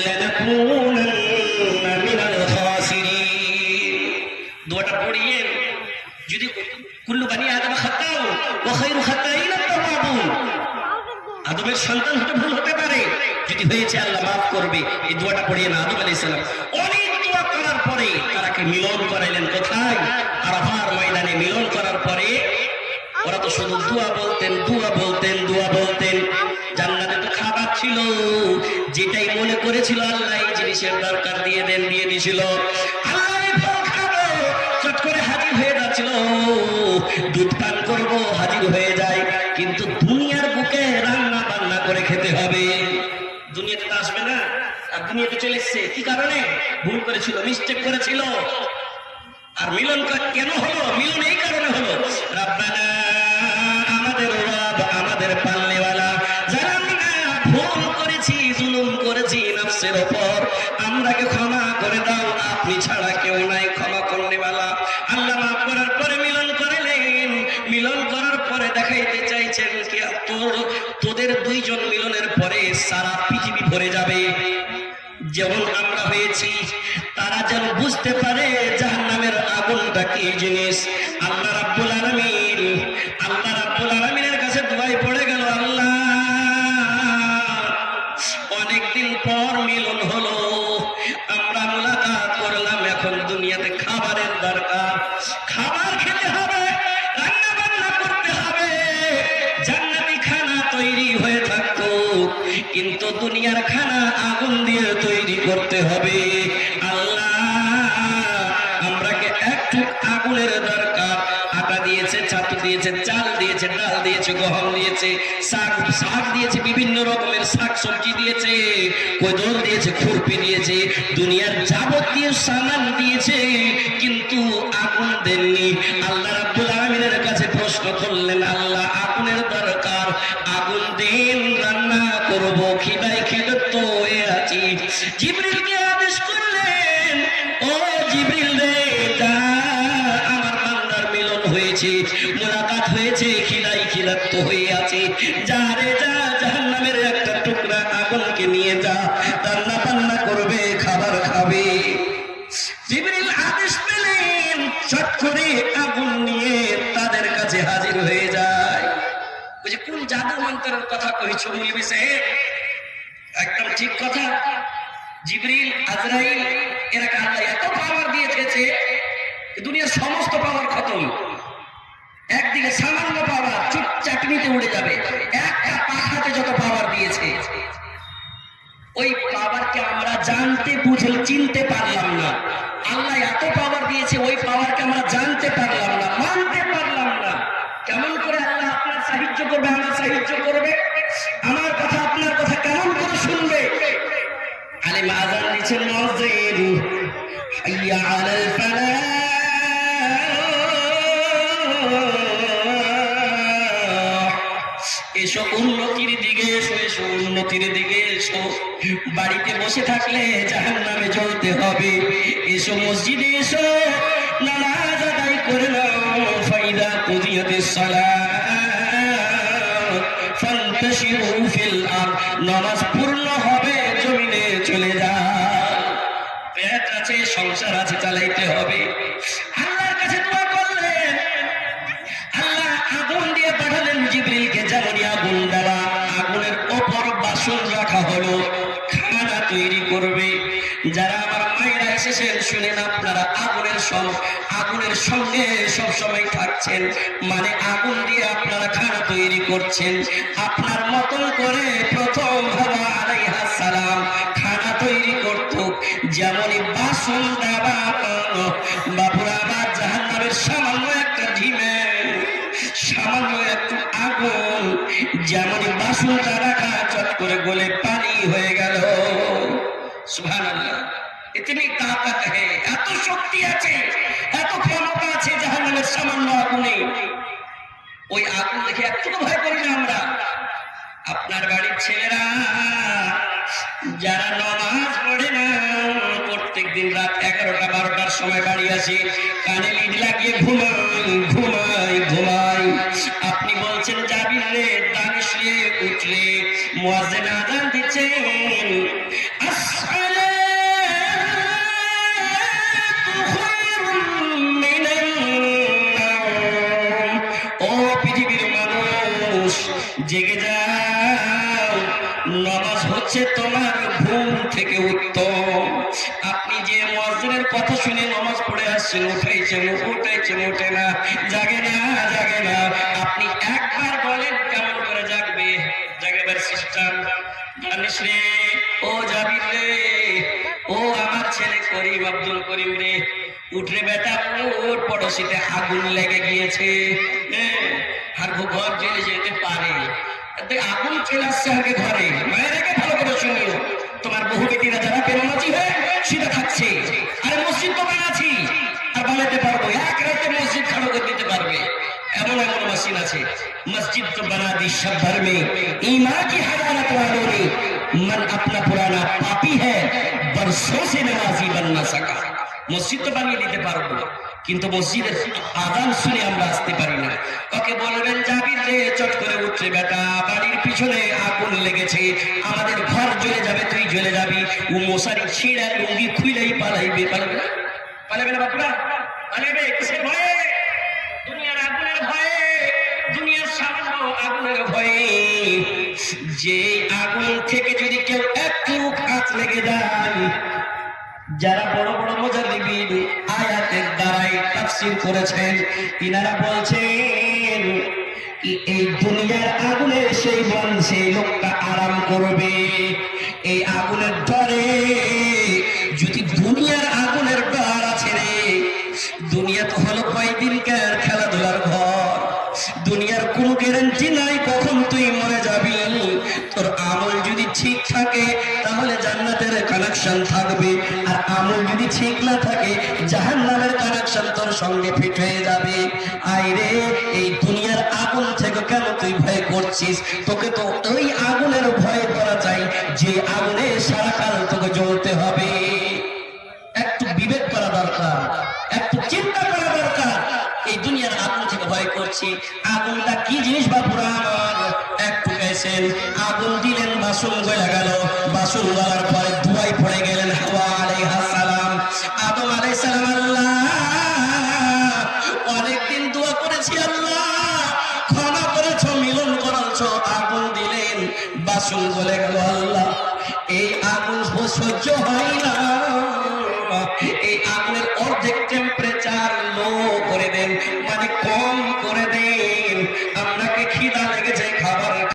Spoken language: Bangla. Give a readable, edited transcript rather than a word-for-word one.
লানাকুনান্না মিনাল খাসিরিন। দোয়াটা পড়িয়ে যদি কুল্লু বানি আদম খাতাউ ওয়া খায়রু খাতাইনা তাওয়াবুন, আদমের সন্তান হতে ভুল হতে পারে, যদি হয়েছে আল্লাহ মাফ করবে। এই দোয়াটা পড়িয়ে না আদম আলাইহিস সালাম অনেক দোয়া করার পরে তারাকে মিলন করাইলেন। কোথায়? আরাফার ময়দানে মিলন করার পরে ওরা তো শুধু দোয়া বলতেন, দোয়া বলতেন, দোয়া বলতেন। জান্নাতে তো খাবার ছিল, যেটাই মনে করেছিল আল্লাহ এই জিনিসের দরকার দিয়ে দেন, দিয়ে দিয়েছিল। আল্লাহ এই ফল খাবো, চট করে হাজির হয়ে যাচ্ছিল। দুধ পান করবো, হাজির হয়ে যায়। কিন্তু দুনিয়ার বুকে রান্না বান্না করে খেতে হবে। দুনিয়াতে তো আসবে না, আর দুনিয়াতে চলে এসছে কি কারণে? ভুল করেছিল, মিস্টেক করেছিল। আর মিলন কেন হলো? মিলন এই কারণে হলো, রব্বানা, আমাদের রব, আমাদের পালনেওয়ালা, যারা আমরা ভুল করেছি, জুলুম করেছি নফসের উপর, আমরাকে ক্ষমা করে দাও, আপনি ছাড়া কেউ নাই ক্ষমা করনেওয়ালা। আল্লাহ মাফ করার পরে মিলন করালেন। মিলন করার পরে দেখাইতে চাইছেন কি তোদের দুইজন মিলনের পরে সারা পৃথিবী ভরে যাবে। যেমন আমরা হয়েছি, তারা যেন বুঝতে পারে জাহান্নামের আগুনটা কি জিনিস। আল্লাহ রাব্বুল আলামিনের কাছে দোয়াই পড়ে গেল, আল্লাহ অনেকদিন পর মিলন হলো, আমরা মুলাকাত করলাম, এখন দুনিয়াতে খাবারের দরকার, খাবার খেতে হবে, রান্না বান্না করতে হবে, জান্নাতি খানা তৈরি হয়ে থাকতো, কিন্তু দুনিয়ার খানা আগুন দিয়ে তৈরি করতে হবে। আল্লাহ আমরাকে একটু আগুনের দরকার। আটা দিয়েছে, ছাতু দিয়েছে, চাল দিয়েছে, ডাল দিয়েছে, গহম দিয়েছে, শাক দিয়েছে, বিভিন্ন রকমের শাক সবজি দিয়েছে, কোদল দিয়েছে, খুরপি দিয়েছে, দুনিয়ার যাবতীয় সামান দিয়েছে, কিন্তু আগুন দেননি। আল্লাহ রাব্বুল আলামিনের কাছে প্রশ্ন করলেন, আল্লাহ আগুনের দরকার, আগুন দেন, রান্না করবো, খিদায় ক্ষিপ্ত হয়ে আছি। জিবরিলকে আদেশ করলেন, ও জিবরিল রে, আমার বান্দার মিলন হয়েছে, মুলাকাত হয়েছে, খিদায় ক্ষিপ্ত হয়ে আছে, যা রে যা, জাহান্নামের একটা টুকরা আগুনকে নিয়ে যা, রান্না বান্না করবে, খাবার খাবে। জিবরিল আদেশ পেলেন, চট করে আগুন নিয়ে তাদের কাছে হাজির হয়ে যায়। ওই যে কোন জাদু মন্ত্রের কথা কইছো মৌলভী সাহেব? একদম ঠিক কথা। জিবরিল, আজরাইল, এরাকে আল্লাহ এত পাওয়ার দিয়েছে, দুনিয়ার সমস্ত পাওয়ার খতম। একদিকে সামান্য পাওয়ার, চুপ চাটনিতে উড়ে যাবে। একটা পাখাতে যত পাওয়ার দিয়েছে, ওই পাওয়ারকে আমরা জানতে, বুঝে, চিনতে পারলাম না। আল্লাহ এত পাওয়ার দিয়েছে, ওই পাওয়ারকে আমরা জানতে পারলাম না, মানতে পারলাম না। কেমন করে আল্লাহ আপনার সাহায্য করবে, আমার সাহায্য করবে? আমার কথা আপনার কথা কেমন করে শুনবে? আলিম আযান দিচ্ছেন, মুয়াজ্জিন, হাইয়া আলাল ফালাহ, এসো উন্নতির দিকে এসো, এসো উন্নতির দিকে এসো। বাড়িতে বসে থাকলে জাহান্নামে জ্বলতে হবে। এসো মসজিদে এসো, নামাজ আদায় করে নাও। ফাইদা কুদিয়াতিস সালাত ফান্তাশিরু ফিল আরদ, নামাজ পূর্ণ হবে, জমিনে চলে যাও। পেট আছে, সংসার আছে, চালাইতে হবে। আল্লাহর কাছে দোয়া করলেন, আল্লাহ আগুন দিয়ে পাঠালেন জিবরিলকে। যেমনই আগুন দেওয়া, আগুনের ওপর বাসন রাখা হলো, খানা তৈরি করবে। যারা আমার মায়েরা এসেছেন শুনেন, আপনারা আগুনের সঙ্গে সবসময় থাকছেন, মানে আগুন দিয়ে আপনারা খানা তৈরি করছেন। আপনার মতন করে প্রথম হাওয়া আলাইহিস সালাম খানা তৈরি করত। যেমনই বাসন দেওয়া, বাপুরা আবার জাহান্নামের সামান্য একটা ঢিমে, সামান্য একটু আগুন, যেমনই বাসনটা রাখা, চট করে গলে পানি হয়ে গেল। সুবহানাল্লাহ, ইতনি তাকাত है, এত শক্তি আছে, এত ক্ষমতা আছে জাহান্নামের সামান্য আগুনে। ওই আগুন দেখে একটু ভয় করি না আমরা। আপনার বাড়ির ছেলেরা যারা নামাজ পড়ে না, প্রত্যেকদিন রাত 11টা-12টার সময় বাড়ি আসে, কানে লিড লাগিয়ে ঘুমাই। আপনি বলছেন, জাবির রে, দানিশ রে, উঠলে, মুয়াজ্জিন আযান দিচ্ছেন, তোমার ঘুম থেকে উত্তম। আপনি যে মুয়াজ্জিনের কথা শুনে নামাজ পড়ে আসছেন, উঠেছেন ওঠে না, জাগে না। আপনি একবার বলেন কেমন করে জাগবে? জাগবার সিস্টেম জানিস রে? ও জাবির রে, ও আমার ছেলে করিম, আব্দুল করিম রে, উঠরে বেটা, ওর পড়োশিতে আগুন লেগে গিয়েছে, আর ঘর জ্বলে যেতে পারে। আগুন চলে আসছে আগে ঘরে। মায়ের আগে ভালো করে শুনিও, তোমার বহু বেটিরা যারা বেনামাজি হয়ে সেটা থাকছে, আরে মসজিদ তো বানাচ্ছি আর বানাতে পারবো, এক রাতে মসজিদ খাড়ো করে দিতে পারবে, এমন মসজিদ আছে। মসজিদ তো বানা दी सब भर में ईमान की हरारत वालों ने मन अपना पुराना पापी है बरसों से नमाजी बन ना सका। মসজিদ তো বানিয়ে দিতে পারবো, কিন্তু মসজিদের আযান শুনে আমরা আসতে পারি না। ওকে বলবেন জাবির রে, চট করে উঠে বেটা, বাড়ির পিছনে আগুন লেগেছে, আমাদের ঘর জ্বলে যাবে, তুই জ্বলে যাবি। ও মশারি ছিঁড়া লুঙ্গি খুইলেই পালাইবে। পালাবে না বাপুরা? পালাবে কিসের ভয়ে? দুনিয়ার আগুনের ভয়ে, দুনিয়ার সামান্য আগুনের ভয়ে। যে আগুন থেকে যদি কেউ একটু কাজ লেগে যায়, যারা বড় বড় মুজাদ্দিদ আয়াতের দ্বারাই তাফসীর করেছেন, ইনারা বলছেন এই দুনিয়ার আগুনের সেই লোকটা আরাম করবে। এই আগুনের ডরে, যদি দুনিয়ার আগুনের ডর আছে রে, দুনিয়া তো হলো কয়দিনকার খেলাধুলার ঘর, দুনিয়ার কোনো গ্যারান্টি নাই কখন তুই মরে যাবি। তোর আমল যদি ঠিক থাকে তাহলে জান্নাতের কানেকশন থাকবে, আর আমল যদি ঠিক না থাকে জাহান্নামের কানেকশন তোর সঙ্গে ফিট হয়ে যাবে। আইরে, এই দুনিয়ার আগুন থেকে কেন তুই ভয় করছিস? তোকে তো ওই আগুনের ভয় করা চাই যে আগুনে সারাকাল তোকে জ্বলতে হবে। একটু বিবেক করা দরকার, একটু চিন্তা করা দরকার। এই দুনিয়ার আগুন থেকে ভয় করছি, আগুনটা কি জিনিস বাপুরা আমার? একটু গেছেন, আগুন দিলেন, বাসন গলে গেল, বাসন গলার পরে ধোঁয়ায় পড়ে গেলেন হাওয়া আলাইহিস সালাম, আদম আলাইহিস সালাম। আল্লাহ, অনেকদিন দোয়া করেছি, আল্লাহ ক্ষমা করেছো, মিলন করেছো, আগুন দিলেন, বাসন গলে গেল। আল্লাহ, এই আগুন সহ্য হয় না, এই আগুনের অর্ধেক টেম্পারেচার